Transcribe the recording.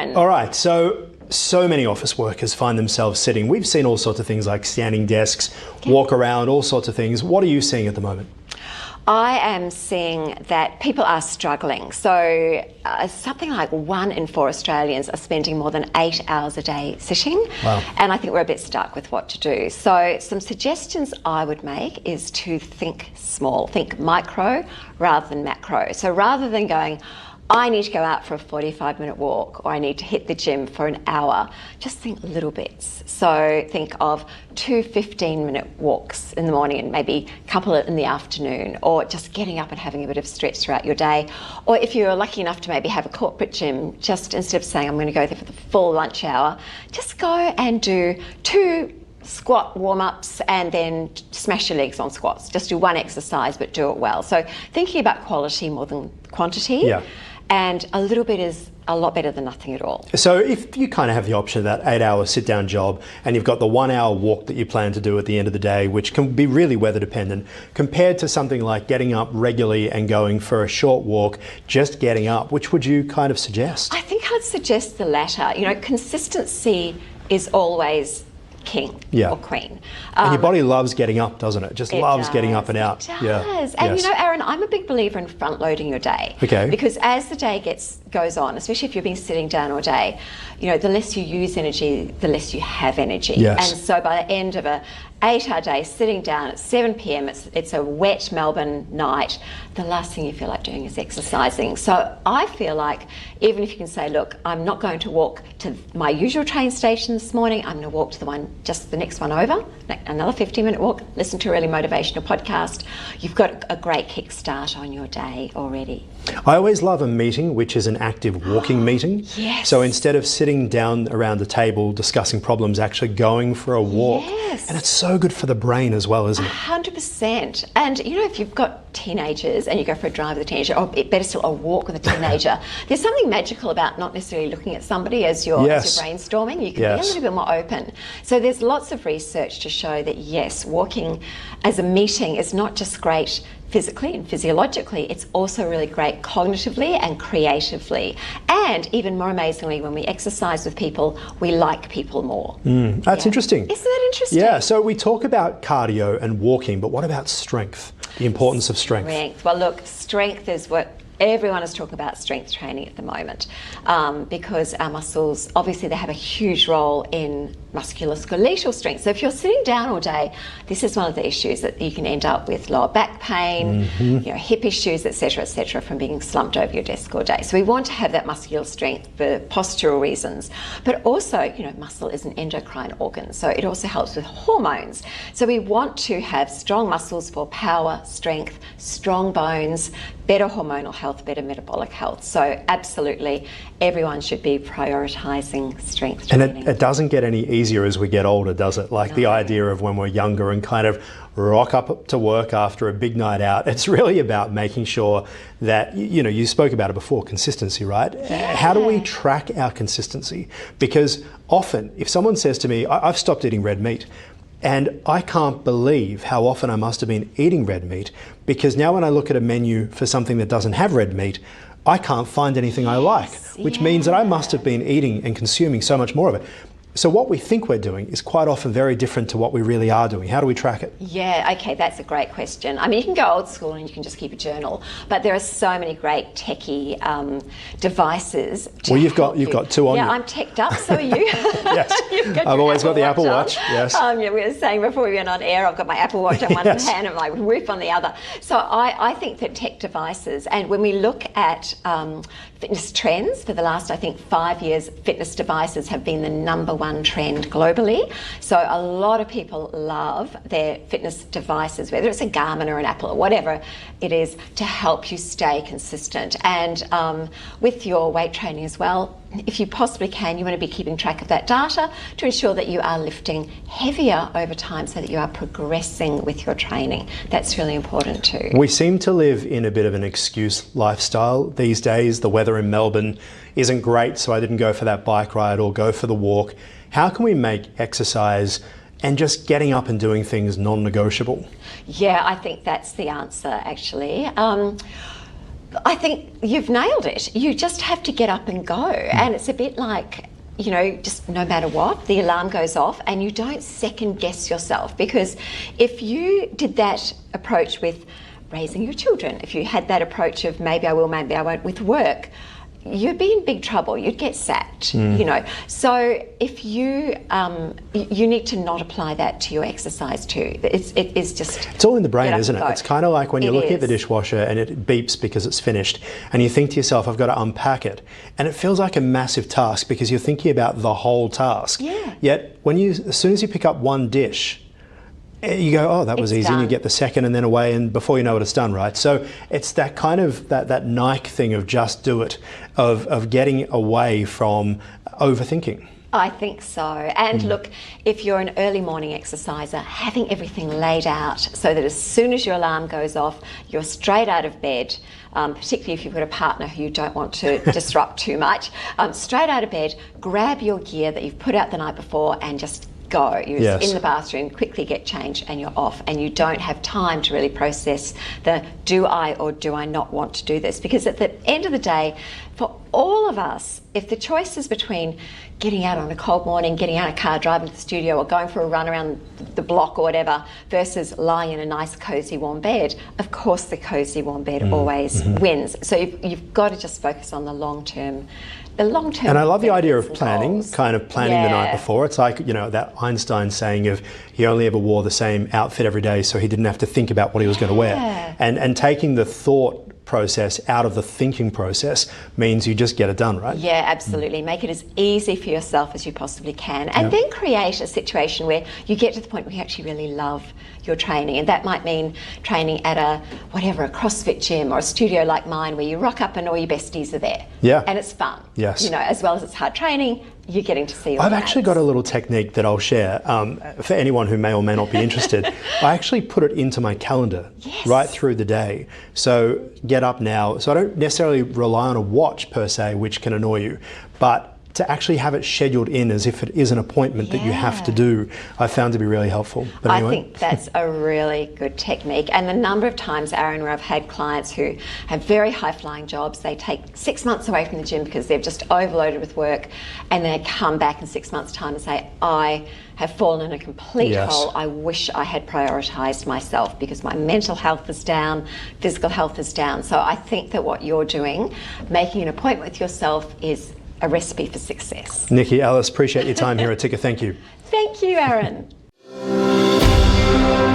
can. All right, so many office workers find themselves sitting. We've seen all sorts of things like standing desks, walk around, all sorts of things. What are you seeing at the moment? I am seeing that people are struggling. So something like 1 in 4 Australians are spending more than 8 hours a day sitting. Wow. And I think we're a bit stuck with what to do. So some suggestions I would make is to think small, think micro rather than macro. So rather than going, I need to go out for a 45-minute walk, or I need to hit the gym for an hour, just think little bits. So think of 2 15-minute walks in the morning and maybe a couple in the afternoon, or just getting up and having a bit of stretch throughout your day. Or if you're lucky enough to maybe have a corporate gym, just instead of saying I'm going to go there for the full lunch hour, just go and do 2 squat warm-ups and then smash your legs on squats. Just do 1 exercise, but do it well. So thinking about quality more than quantity. Yeah. And a little bit is a lot better than nothing at all. So if you kind of have the option of that 8-hour sit-down job, and you've got the 1-hour walk that you plan to do at the end of the day, which can be really weather dependent, compared to something like getting up regularly and going for a short walk, just getting up, which would you kind of suggest? I think I'd suggest the latter. You know, consistency is always king or queen. And your body loves getting up, doesn't it? Just loves getting up and out. It does. And you know, Aaron, I'm a big believer in front loading your day. Okay. Because as the day goes on, especially if you've been sitting down all day, you know, the less you use energy, the less you have energy. Yes. And so by the end of a 8-hour day, sitting down at 7 p.m, it's a wet Melbourne night, the last thing you feel like doing is exercising. So I feel like even if you can say, look, I'm not going to walk to my usual train station this morning, I'm going to walk to the next one over, another 15-minute walk, listen to a really motivational podcast, you've got a great kickstart on your day already. I always love a meeting which is an active walking meeting. Yes. So instead of sitting down around a table discussing problems, actually going for a walk. Yes. And it's so good for the brain as well, isn't it? 100%. And you know, if you've got teenagers and you go for a drive with a teenager, or better still, a walk with a teenager, there's something magical about not necessarily looking at somebody as you're brainstorming. You can be a little bit more open. So there's lots of research to show that yes, walking as a meeting is not just great physically and physiologically, it's also really great cognitively and creatively. And even more amazingly, when we exercise with people, we like people more. That's interesting. Isn't that interesting? Yeah, so we talk about cardio and walking, but what about strength? The importance of strength. Well, look, strength is what everyone is talking about, strength training at the moment, because our muscles, obviously they have a huge role in musculoskeletal strength. So if you're sitting down all day, this is one of the issues that you can end up with lower back pain, you know, hip issues, etc., from being slumped over your desk all day. So we want to have that muscular strength for postural reasons, but also, you know, muscle is an endocrine organ, so it also helps with hormones. So we want to have strong muscles for power, strength, strong bones, better hormonal health, better metabolic health. So absolutely, everyone should be prioritising strength training. And it doesn't get any easier as we get older, does it? Like the idea of when we're younger and kind of rock up to work after a big night out, it's really about making sure that, you know, you spoke about it before, consistency, right? Yeah. How do we track our consistency? Because often, if someone says to me, I've stopped eating red meat, and I can't believe how often I must have been eating red meat, because now when I look at a menu for something that doesn't have red meat, I can't find anything I like, which means that I must have been eating and consuming so much more of it. So what we think we're doing is quite often very different to what we really are doing. How do we track it? Yeah, okay, that's a great question. I mean, you can go old school and you can just keep a journal, but there are so many great techie devices to Well, you've got two on you. Yeah, I'm teched up, so are you. Yes, I've always got the Apple Watch. Yes. Yeah, we were saying before we went on air, I've got my Apple Watch on one hand and my Whoop on the other. So I think that tech devices, and when we look at fitness trends for the last, I think, 5 years, fitness devices have been the #1 trend globally. So a lot of people love their fitness devices, whether it's a Garmin or an Apple or whatever it is, to help you stay consistent. And with your weight training as well, if you possibly can, you want to be keeping track of that data to ensure that you are lifting heavier over time so that you are progressing with your training. That's really important too. We seem to live in a bit of an excuse lifestyle these days. The weather in Melbourne isn't great, so I didn't go for that bike ride or go for the walk. How can we make exercise and just getting up and doing things non-negotiable? Yeah, I think that's the answer, actually. I think you've nailed it. You just have to get up and go. And it's a bit like, you know, just no matter what, the alarm goes off and you don't second guess yourself. Because if you did that approach with raising your children, if you had that approach of maybe I will, maybe I won't with work, you'd be in big trouble. You'd get sacked, you know. So if you you need to not apply that to your exercise too. It is just, it's all in the brain, isn't it? It's kind of like when you're looking at the is. dishwasher and it beeps because it's finished, and you think to yourself, I've got to unpack it, and it feels like a massive task because you're thinking about the whole task. Yeah. Yet when as soon as you pick up one dish, you go, oh, that was easy, and you get the second and then away, and before you know it, it's done, right? So it's that kind of, that Nike thing of just do it, of getting away from overthinking. I think so. And look, if you're an early morning exerciser, having everything laid out so that as soon as your alarm goes off, you're straight out of bed, particularly if you've got a partner who you don't want to disrupt too much, straight out of bed, grab your gear that you've put out the night before and just go. You're in the bathroom, quickly get changed and you're off, and you don't have time to really process the do I or do I not want to do this. Because at the end of the day, for all of us, if the choice is between getting out on a cold morning, getting out of a car, driving to the studio, or going for a run around the block or whatever, versus lying in a nice cozy warm bed, of course the cozy warm bed always wins. So you've got to just focus on the long term. And I love the idea of planning, goals. kind of planning the night before. It's like, you know, that Einstein saying of he only ever wore the same outfit every day so he didn't have to think about what he was going to wear. And taking the thought process out of the thinking process means you just get it done, right? Yeah, absolutely. Make it as easy for yourself as you possibly can, and then create a situation where you get to the point where you actually really love your training. And that might mean training at a CrossFit gym or a studio like mine where you rock up and all your besties are there. Yeah. And it's fun. Yes. You know, as well as it's hard training, you're getting to see all I've actually got a little technique that I'll share for anyone who may or may not be interested. I actually put it into my calendar right through the day. So get up now. So I don't necessarily rely on a watch per se, which can annoy you, but to actually have it scheduled in as if it is an appointment that you have to do, I found to be really helpful. But anyway. I think that's a really good technique. And the number of times, Aaron, where I've had clients who have very high-flying jobs, they take 6 months away from the gym because they've just overloaded with work, and they come back in 6 months' time and say, I have fallen in a complete hole. I wish I had prioritised myself because my mental health is down, physical health is down. So I think that what you're doing, making an appointment with yourself, is a recipe for success. Nikki Ellis, appreciate your time here at Ticker. Thank you. Thank you, Aaron.